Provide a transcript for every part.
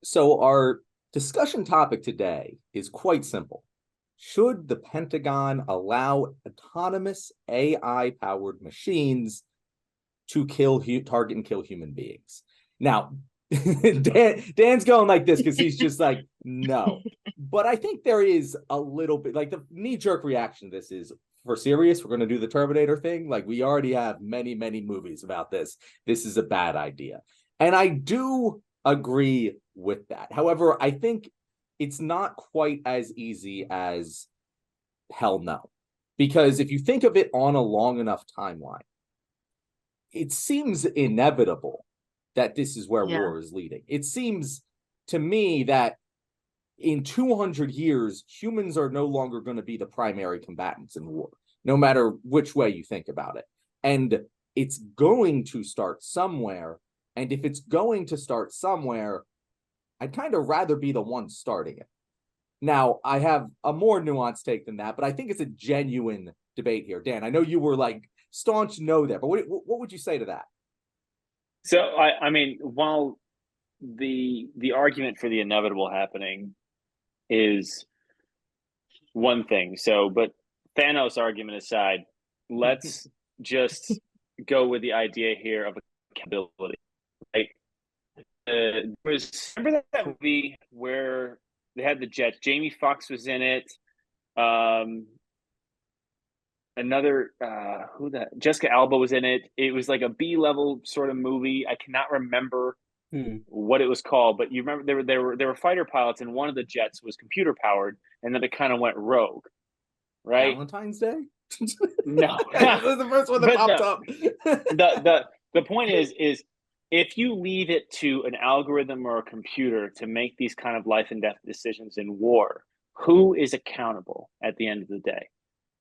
So our discussion topic today is quite simple. Should the Pentagon allow autonomous AI-powered machines to target and kill human beings? Now, Dan's going like this because he's just like, no. But I think there is a little bit, like the knee-jerk reaction to this is, for serious, we're going to do the Terminator thing. Like we already have many, many movies about this. This is a bad idea. And I do agree with that. However, I think it's not quite as easy as hell no. Because if you think of it on a long enough timeline, it seems inevitable that this is where war is leading. It seems to me that in 200 years, humans are no longer going to be the primary combatants in war, no matter which way you think about it. And it's going to start somewhere. And if it's going to start somewhere, I'd kind of rather be the one starting it. Now, I have a more nuanced take than that, but I think it's a genuine debate here. Dan, I know you were like staunch no there, but what would you say to that? So, I mean, while the argument for the inevitable happening is one thing, but Thanos argument aside, let's just go with the idea here of accountability. Right? Remember that movie where they had the Jets? Jamie Foxx was in it. Jessica Alba was in it. It was like a B-level sort of movie. I cannot remember what it was called, but you remember there were fighter pilots, and one of the jets was computer powered, and then it kind of went rogue, right? Valentine's Day? No, that was the first one that popped up. The point is if you leave it to an algorithm or a computer to make these kind of life and death decisions in war, who is accountable at the end of the day,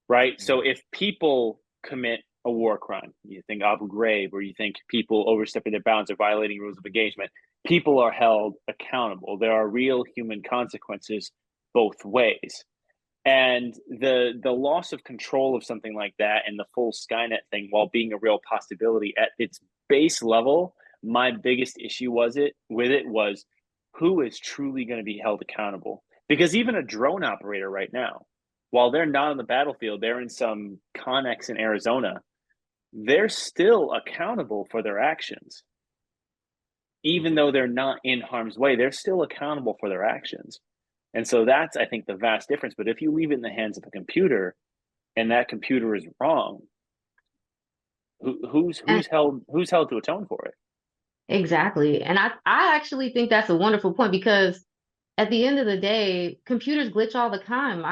right? So if people commit a war crime, you think Abu Ghraib, or you think people overstepping their bounds or violating rules of engagement, people are held accountable. There are real human consequences both ways. And the loss of control of something like that and the full Skynet thing, while being a real possibility at its base level, my biggest issue was who is truly going to be held accountable? Because even a drone operator right now, while they're not on the battlefield, they're in some Connex in Arizona, they're still accountable for their actions. Even though they're not in harm's way, they're still accountable for their actions. And so that's, I think, the vast difference. But if you leave it in the hands of a computer and that computer is wrong, who's held to atone for it? Exactly. And I actually think that's a wonderful point, because at the end of the day, computers glitch all the time.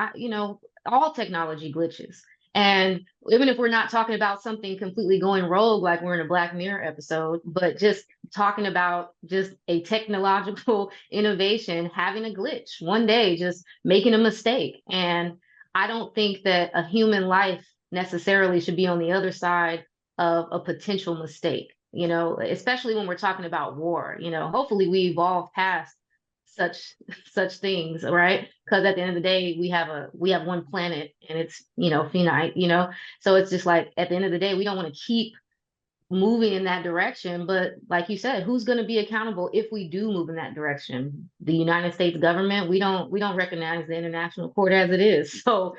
All technology glitches. And even if we're not talking about something completely going rogue, like we're in a Black Mirror episode, but just talking about just a technological innovation having a glitch one day, just making a mistake. And I don't think that a human life necessarily should be on the other side of a potential mistake, especially when we're talking about war. Hopefully we evolve past such things, right? Because at the end of the day, we have one planet, and it's finite, so it's just like, at the end of the day, we don't want to keep moving in that direction. But like you said, who's going to be accountable if we do move in that direction? The United States government? We don't recognize the international court as it is. So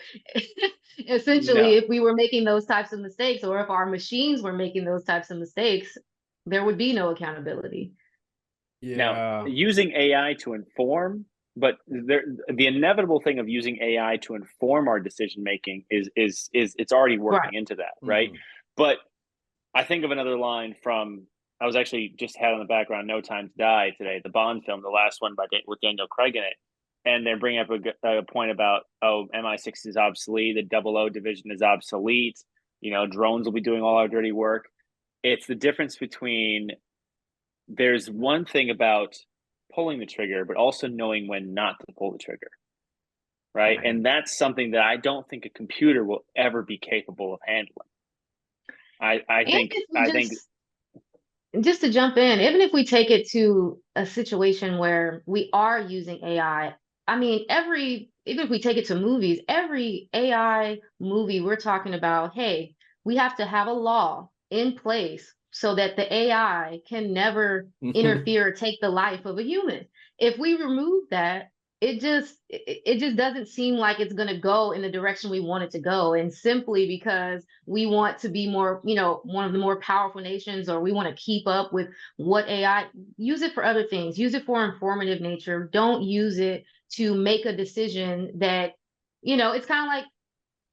essentially, if we were making those types of mistakes, or if our machines were making those types of mistakes, there would be no accountability. Yeah. Now, using AI to inform, but the inevitable thing of using AI to inform our decision making is it's already working into that, right? Mm-hmm. But I think of another line from, I was actually just had on the background No Time to Die today, the Bond film, the last one with Daniel Craig in it, and they're bringing up a point about, MI6 is obsolete, the 00 division is obsolete, drones will be doing all our dirty work. It's the difference between, there's one thing about pulling the trigger, but also knowing when not to pull the trigger, right? And that's something that I don't think a computer will ever be capable of handling. I think just to jump in, even if we take it to a situation where we are using AI, I mean, even if we take it to movies, every AI movie we're talking about, hey, we have to have a law in place so that the AI can never interfere or take the life of a human. if we remove that, it just doesn't seem like it's going to go in the direction we want it to go. And simply because we want to be more, one of the more powerful nations, or we want to keep up with what AI, use it for other things, use it for informative nature. Don't use it to make a decision that, it's kind of like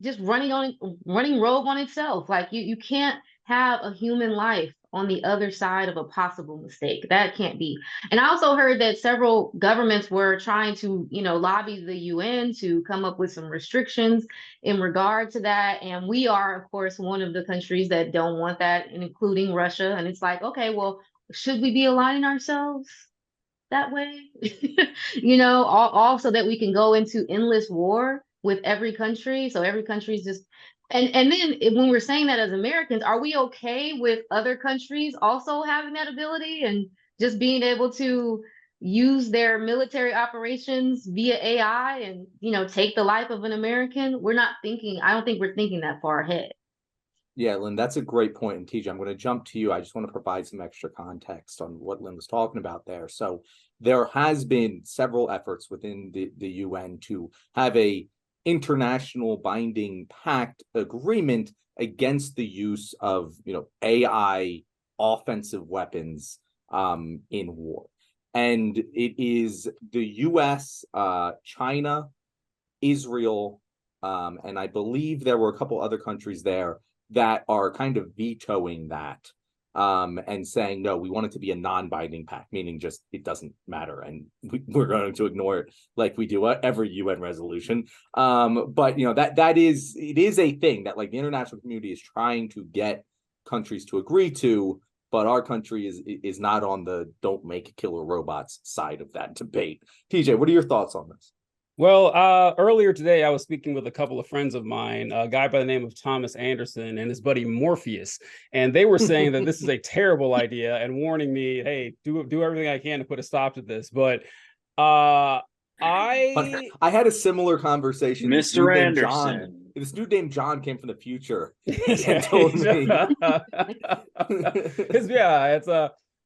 just running rogue on itself. Like you can't have a human life on the other side of a possible mistake. That can't be. And I also heard that several governments were trying to, lobby the UN to come up with some restrictions in regard to that. And we are, of course, one of the countries that don't want that, including Russia. And it's like, okay, well, should we be aligning ourselves that way? Also that we can go into endless war with every country. So every country's just, and then when we're saying that as Americans, are we okay with other countries also having that ability and just being able to use their military operations via AI and, take the life of an American? I don't think we're thinking that far ahead. Yeah, Lynn, that's a great point. And TJ, I'm going to jump to you. I just want to provide some extra context on what Lynn was talking about there. So there has been several efforts within the UN to have a international binding pact agreement against the use of AI offensive weapons in war. And it is the US, China, Israel, and I believe there were a couple other countries there that are kind of vetoing that and saying, no, we want it to be a non-binding pact, meaning just it doesn't matter. And we're going to ignore it like we do every UN resolution. But it is a thing that like the international community is trying to get countries to agree to, but our country is not on the don't make killer robots side of that debate. TJ, what are your thoughts on this? Well, earlier today, I was speaking with a couple of friends of mine, a guy by the name of Thomas Anderson and his buddy Morpheus, and they were saying that this is a terrible idea and warning me, hey, do everything I can to put a stop to this. But I had a similar conversation. Mr. Anderson. This dude named John came from the future and told me.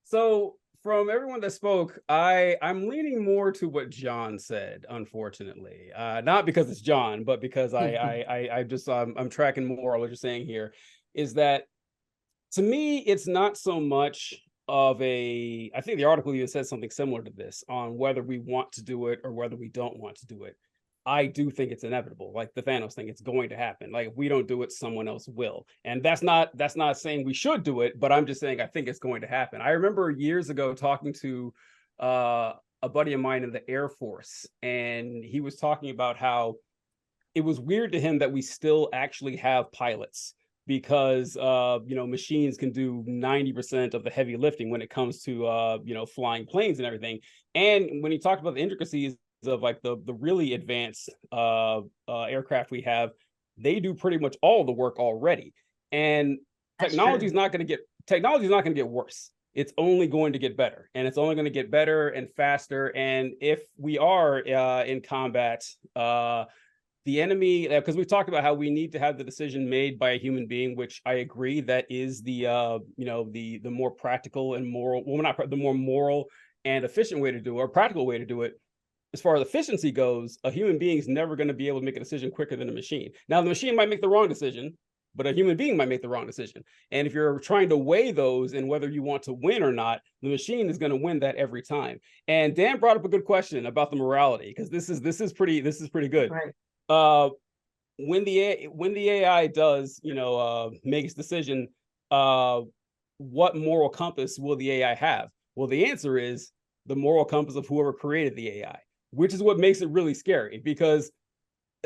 So from everyone that spoke, I'm leaning more to what John said, unfortunately. Not because it's John, but because I'm tracking more on what you're saying here, is that to me, it's not so much of I think the article even said something similar to this on whether we want to do it or whether we don't want to do it. I do think it's inevitable, like the Thanos thing. It's going to happen. Like if we don't do it, someone else will. And that's not saying we should do it, but I'm just saying I think it's going to happen. I remember years ago talking to a buddy of mine in the Air Force, and he was talking about how it was weird to him that we still actually have pilots because machines can do 90% of the heavy lifting when it comes to flying planes and everything. And when he talked about the intricacies of like the really advanced aircraft we have, they do pretty much all the work already. And technology is not going to get worse. It's only going to get better, and it's only going to get better and faster. And if we are in combat, the enemy, because we've talked about how we need to have the decision made by a human being, which I agree that is the more practical and moral, well, not the more moral and efficient way to do it, or practical way to do it. As far as efficiency goes, a human being is never going to be able to make a decision quicker than a machine. Now, the machine might make the wrong decision, but a human being might make the wrong decision. And if you're trying to weigh those and whether you want to win or not, the machine is going to win that every time. And Dan brought up a good question about the morality, because this is pretty good. Right. When the AI does, make its decision, what moral compass will the AI have? Well, the answer is the moral compass of whoever created the AI, which is what makes it really scary. Because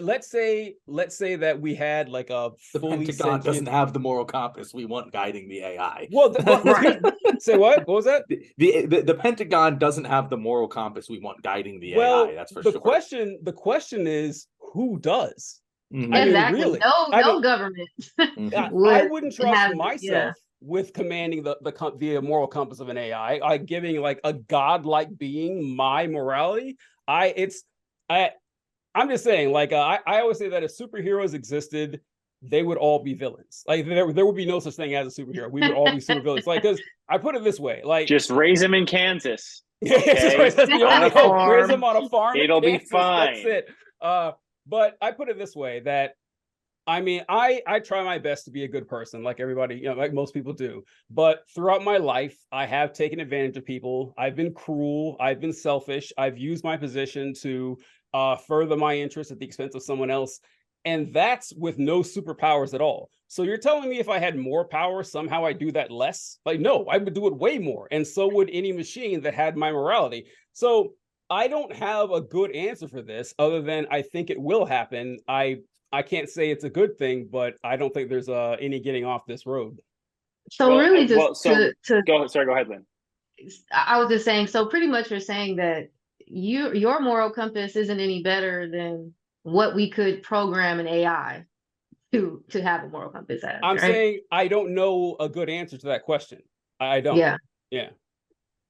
let's say that we had like a fully Pentagon sentient... doesn't have the moral compass we want guiding the AI. Well, right. Say what? What was that? The Pentagon doesn't have the moral compass we want guiding the AI. That's for sure. The question is, who does? Mm-hmm. Exactly. Really, no government. I wouldn't trust myself with commanding the moral compass of an AI. Giving like a godlike being my morality. I'm just saying, like, I always say that if superheroes existed, they would all be villains. Like, there would be no such thing as a superhero. We would all be supervillains. Like, because I put it this way, like, just raise them in Kansas. Okay, That's the only hope. Raise them on a farm. It'll be Kansas, fine. That's it. But I put it this way, that I mean, I try my best to be a good person, like everybody, like most people do. But throughout my life, I have taken advantage of people. I've been cruel. I've been selfish. I've used my position to further my interests at the expense of someone else. And that's with no superpowers at all. So you're telling me if I had more power, somehow I do that less? Like, no, I would do it way more. And so would any machine that had my morality. So I don't have a good answer for this other than I think it will happen. I can't say it's a good thing, but I don't think there's any getting off this road. So really just to go ahead, Lynn. I was just saying, so pretty much you're saying that your moral compass isn't any better than what we could program an AI to have a moral compass as. I'm right? saying I don't know a good answer to that question. I don't. Yeah.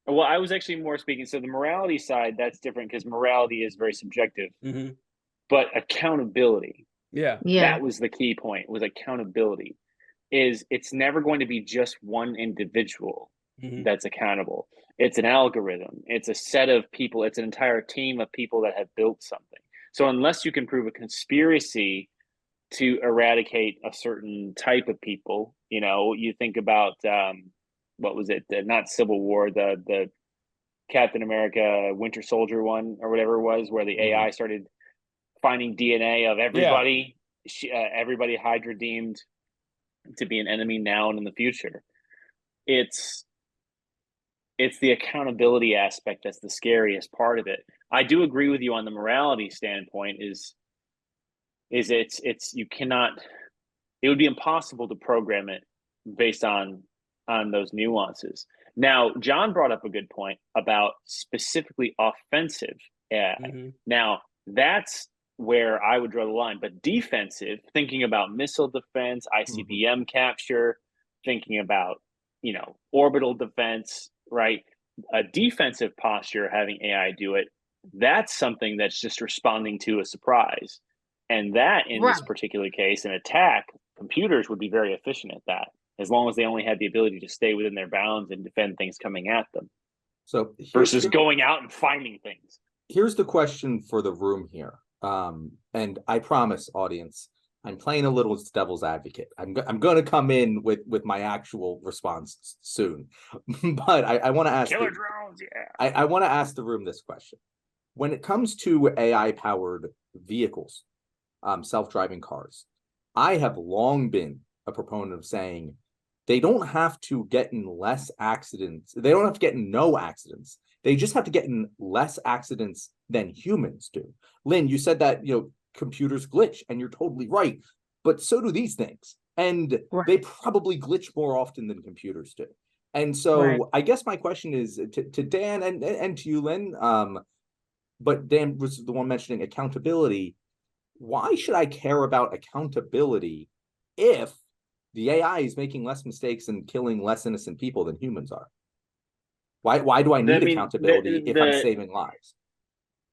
Well, I was actually more speaking. So the morality side, that's different because morality is very subjective. Mm-hmm. But accountability. Yeah. That was the key point, was accountability. It's never going to be just one individual that's accountable. It's an algorithm. It's a set of people. It's an entire team of people that have built something. So unless you can prove a conspiracy to eradicate a certain type of people, you think about what was it? Not Civil War, the Captain America Winter Soldier one or whatever it was, where the AI started finding DNA of everybody. Everybody Hydra deemed to be an enemy now and in the future. It's the accountability aspect that's the scariest part of it. I do agree with you on the morality standpoint. You cannot. It would be impossible to program it based on those nuances. Now, John brought up a good point about specifically offensive AI. Now, that's where I would draw the line, but defensive, thinking about missile defense, ICBM capture, thinking about, orbital defense, right? A defensive posture, having AI do it, that's something that's just responding to a surprise. And that, in this particular case, an attack, computers would be very efficient at that, as long as they only had the ability to stay within their bounds and defend things coming at them. So versus going out and finding things. Here's the question for the room here. And I promise, audience, I'm playing a little devil's advocate. I'm going to come in with my actual response soon, but I want to ask killer drones. I want to ask the room this question: when it comes to AI powered vehicles, self-driving cars, I have long been a proponent of saying they don't have to get in less accidents. They don't have to get in no accidents. They just have to get in less accidents than humans do. Lynn, you said that, computers glitch, and you're totally right, but so do these things. And they probably glitch more often than computers do. And so I guess my question is to Dan and to you, Lynn, but Dan was the one mentioning accountability. Why should I care about accountability if the AI is making less mistakes and killing less innocent people than humans are? Why do I need accountability if I'm saving lives?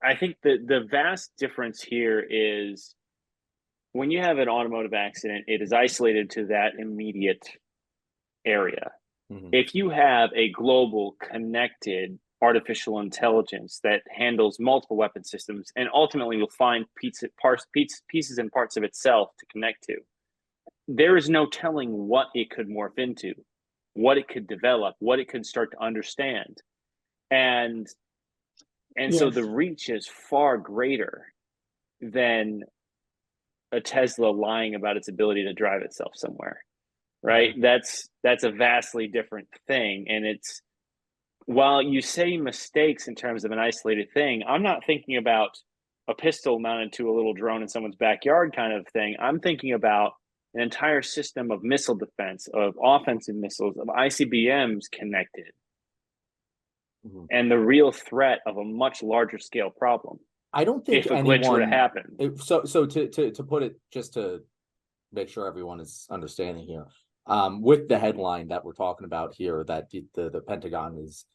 I think the vast difference here is when you have an automotive accident, it is isolated to that immediate area. If you have a global connected artificial intelligence that handles multiple weapon systems and ultimately will find pieces and parts of itself to connect to, there is no telling what it could morph into, what it could develop, what it could start to understand. And so the reach is far greater than a Tesla lying about its ability to drive itself somewhere, right? That's a vastly different thing. And it's, while you say mistakes in terms of an isolated thing, I'm not thinking about a pistol mounted to a little drone in someone's backyard kind of thing. I'm thinking about an entire system of missile defense, of offensive missiles, of ICBMs connected. And the real threat of a much larger scale problem. I don't think if a glitch were to happen. So to put it, just to make sure everyone is understanding here, with the headline that we're talking about here, that the Pentagon is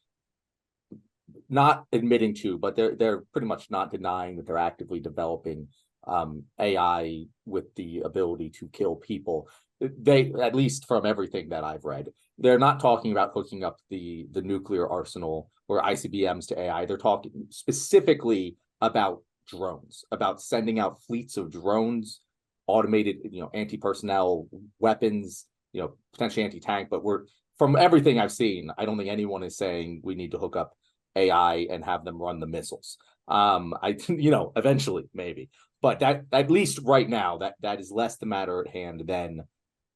not admitting to, but they're pretty much not denying that they're actively developing AI with the ability to kill people. They, at least from everything that I've read, They're not talking about hooking up the nuclear arsenal or ICBMs to AI. They're talking specifically about drones, about sending out fleets of drones, automated, anti-personnel weapons, potentially anti-tank. But from everything I've seen, I don't think anyone is saying we need to hook up AI and have them run the missiles. Eventually maybe, but that, at least right now, that is less the matter at hand than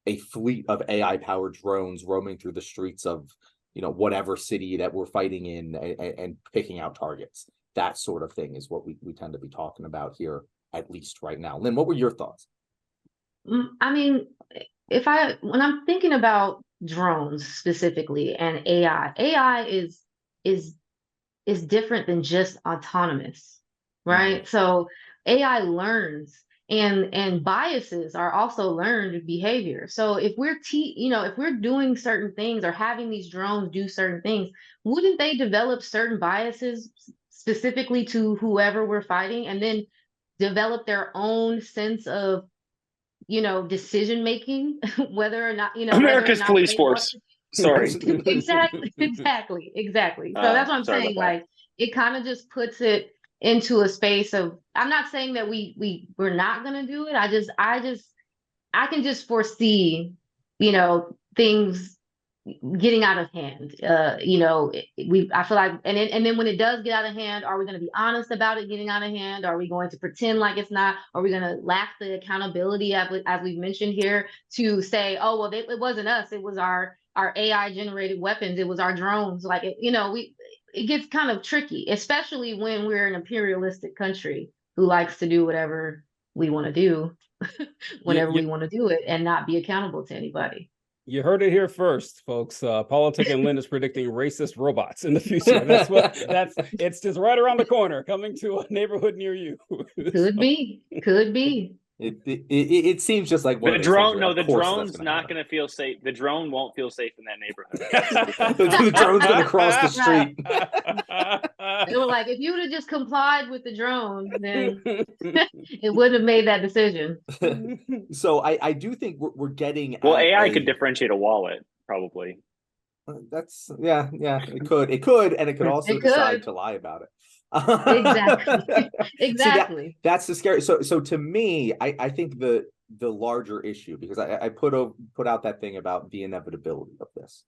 a fleet of AI powered drones roaming through the streets of, whatever city that we're fighting in and picking out targets. That sort of thing is what we tend to be talking about here, at least right now. Lynn, what were your thoughts? I mean, when I'm thinking about drones specifically and AI is different than just autonomous, right? Mm-hmm. So AI learns, and biases are also learned behavior. So if we're if we're doing certain things or having these drones do certain things, wouldn't they develop certain biases specifically to whoever we're fighting, and then develop their own sense of decision making, whether or not America's police force. Sorry. Exactly. So that's what I'm saying. Like, it kind of just puts it into a space of, I'm not saying that we're not gonna do it. I can just foresee, things getting out of hand. I feel like, and then when it does get out of hand, are we going to be honest about it getting out of hand? Are we going to pretend like it's not? Are we going to lack the accountability, as we've mentioned here, to say, oh, well, it wasn't us, it was our AI generated weapons, it was our drones. Like, it gets kind of tricky, especially when we're an imperialistic country who likes to do whatever we want to do whenever we want to do it, and not be accountable to anybody. You heard it here first, folks. Politic and Lynn is predicting racist robots in the future. It's just right around the corner, coming to a neighborhood near you. Could be. It seems just like the drone. No, the drone's not going to feel safe. The drone won't feel safe in that neighborhood. The drone's going to cross the street. They were like, if you would have just complied with the drone, then it wouldn't have made that decision. So I do think we're getting. Well, AI could differentiate a wallet, probably. That's It could, and it could also decide to lie about it. Exactly. See, that's the scary. So to me, I think the larger issue, because I put out that thing about the inevitability of this,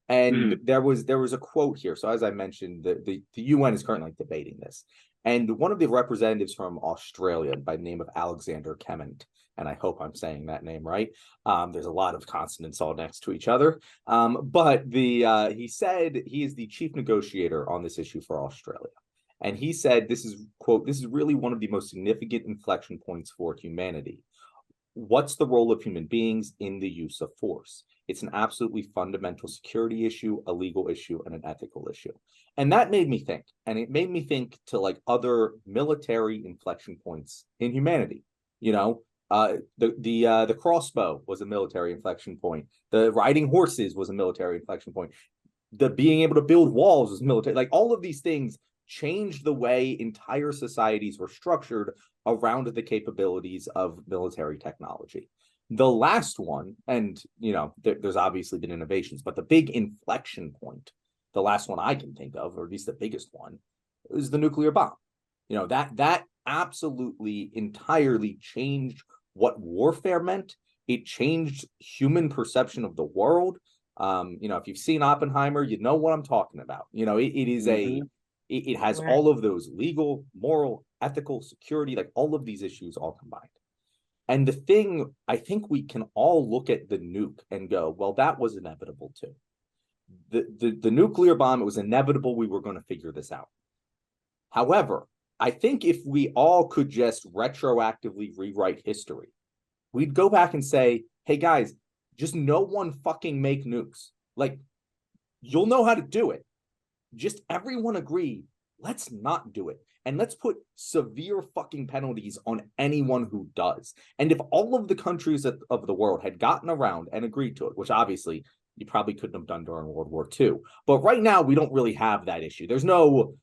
and there was a quote here. So as I mentioned, the UN is currently debating this, and one of the representatives from Australia by the name of Alexander Kement, and I hope I'm saying that name right. There's a lot of consonants all next to each other, but he said he is the chief negotiator on this issue for Australia. And he said, this is, quote, "This is really one of the most significant inflection points for humanity. What's the role of human beings in the use of force? It's an absolutely fundamental security issue, a legal issue, and an ethical issue." And that made me think. And it made me think to like other military inflection points in humanity. The crossbow was a military inflection point. The riding horses was a military inflection point. The being able to build walls was military. Like, all of these things changed the way entire societies were structured around the capabilities of military technology. The last one, and there's obviously been innovations, but the big inflection point, the last one I can think of, or at least the biggest one, is the nuclear bomb. That absolutely entirely changed what warfare meant. It changed human perception of the world. If you've seen Oppenheimer, you know what I'm talking about. It is it has all of those legal, moral, ethical, security, like all of these issues all combined. And the thing, I think we can all look at the nuke and go, well, that was inevitable too. The nuclear bomb, it was inevitable we were going to figure this out. However, I think if we all could just retroactively rewrite history, we'd go back and say, hey guys, just no one fucking make nukes. Like, you'll know how to do it. Just everyone agree, let's not do it. And let's put severe fucking penalties on anyone who does. And if all of the countries of the world had gotten around and agreed to it, which obviously you probably couldn't have done during World War II. But right now, we don't really have that issue. There's no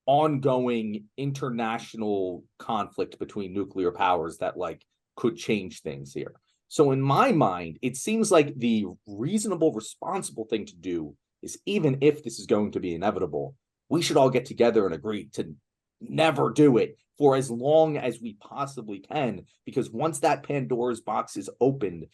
ongoing international conflict between nuclear powers that like could change things here. So in my mind, it seems like the reasonable, responsible thing to do is, even if this is going to be inevitable, we should all get together and agree to never do it for as long as we possibly can, because once that Pandora's box is opened,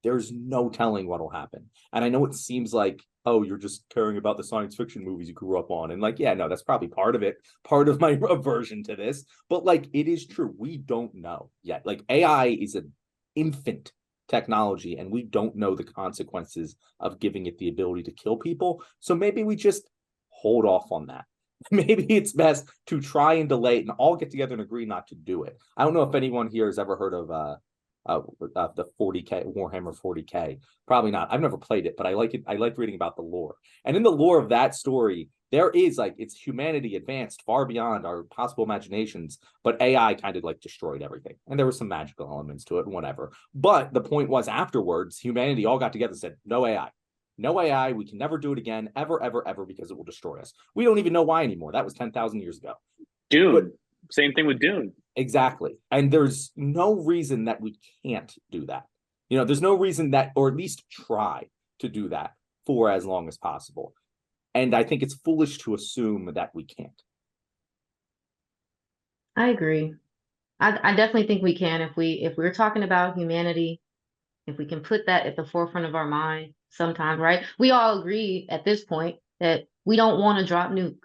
there's no telling what'll happen. And I know it seems like, oh, you're just caring about the science fiction movies you grew up on. And like, yeah, no, that's probably part of it, part of my aversion to this. But like, it is true. We don't know yet. Like, AI is an infant technology, and we don't know the consequences of giving it the ability to kill people. So maybe we just hold off on that. Maybe it's best to try and delay it and all get together and agree not to do it. I don't know if anyone here has ever heard of the 40K Warhammer 40K. Probably not. I've never played it, but I like it. I like reading about the lore. And in the lore of that story, there is like, it's humanity advanced far beyond our possible imaginations, but AI kind of like destroyed everything. And there were some magical elements to it and whatever. But the point was, afterwards, humanity all got together and said, no AI. No AI, we can never do it again, ever, ever, ever, because it will destroy us. We don't even know why anymore. That was 10,000 years ago. Dune. But, same thing with Dune. Exactly. And there's no reason that we can't do that. You know, there's no reason that, or at least try to do that for as long as possible. And I think it's foolish to assume that we can't. I agree. I definitely think we can, if we're talking about humanity, if we can put that at the forefront of our mind sometimes, right? We all agree at this point that we don't want to drop nukes.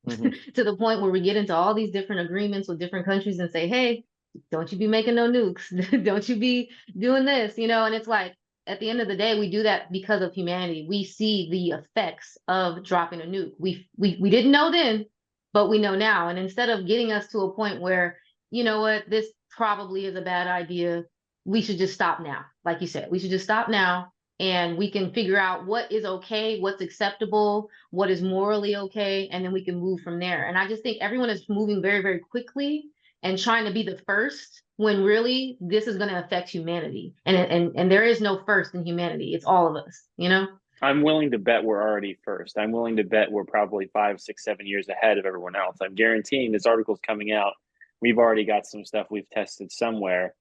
To the point where we get into all these different agreements with different countries and say, hey, don't you be making no nukes. Don't you be doing this, you know? And it's like, at the end of the day, we do that because of humanity. We see the effects of dropping a nuke. We didn't know then, but we know now. And instead of getting us to a point where, you know what, this probably is a bad idea, we should just stop now. Like you said, we should just stop now, and we can figure out what is okay, what's acceptable, what is morally okay, and then we can move from there. And I just think everyone is moving very, very quickly and trying to be the first, when really this is going to affect humanity. And there is no first in humanity. It's all of us, you know? I'm willing to bet we're already first. I'm willing to bet we're probably 5, 6, 7 years ahead of everyone else. I'm guaranteeing this article's coming out. We've already got some stuff we've tested somewhere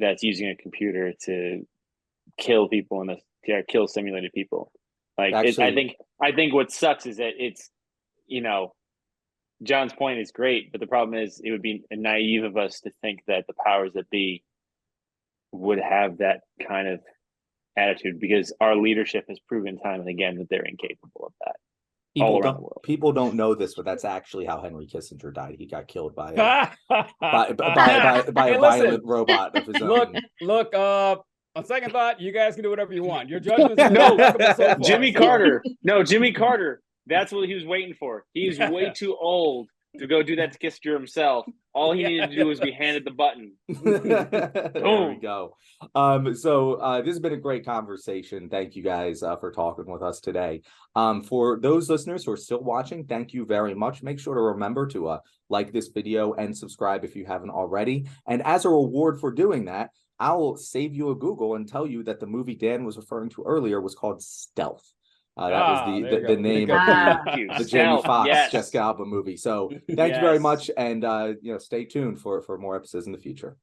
that's using a computer to kill people kill simulated people. Like, actually, I think what sucks is that it's, you know, John's point is great, but the problem is it would be naive of us to think that the powers that be would have that kind of attitude, because our leadership has proven time and again that they're incapable of that. People don't know this, but that's actually how Henry Kissinger died. He got killed by a violent robot of his own. Look, on second thought, you guys can do whatever you want. Your judgment's no, Jimmy Carter. No, Jimmy Carter. That's what he was waiting for. He's way too old to go do that to Kissinger himself. All he needed to do was be handed the button. There we go. So this has been a great conversation. Thank you guys for talking with us today. For those listeners who are still watching, thank you very much. Make sure to remember to like this video and subscribe if you haven't already. And as a reward for doing that, I'll save you a Google and tell you that the movie Dan was referring to earlier was called Stealth. That was the name of the Jamie Foxx Jessica Alba movie. So thank you very much, and stay tuned for more episodes in the future.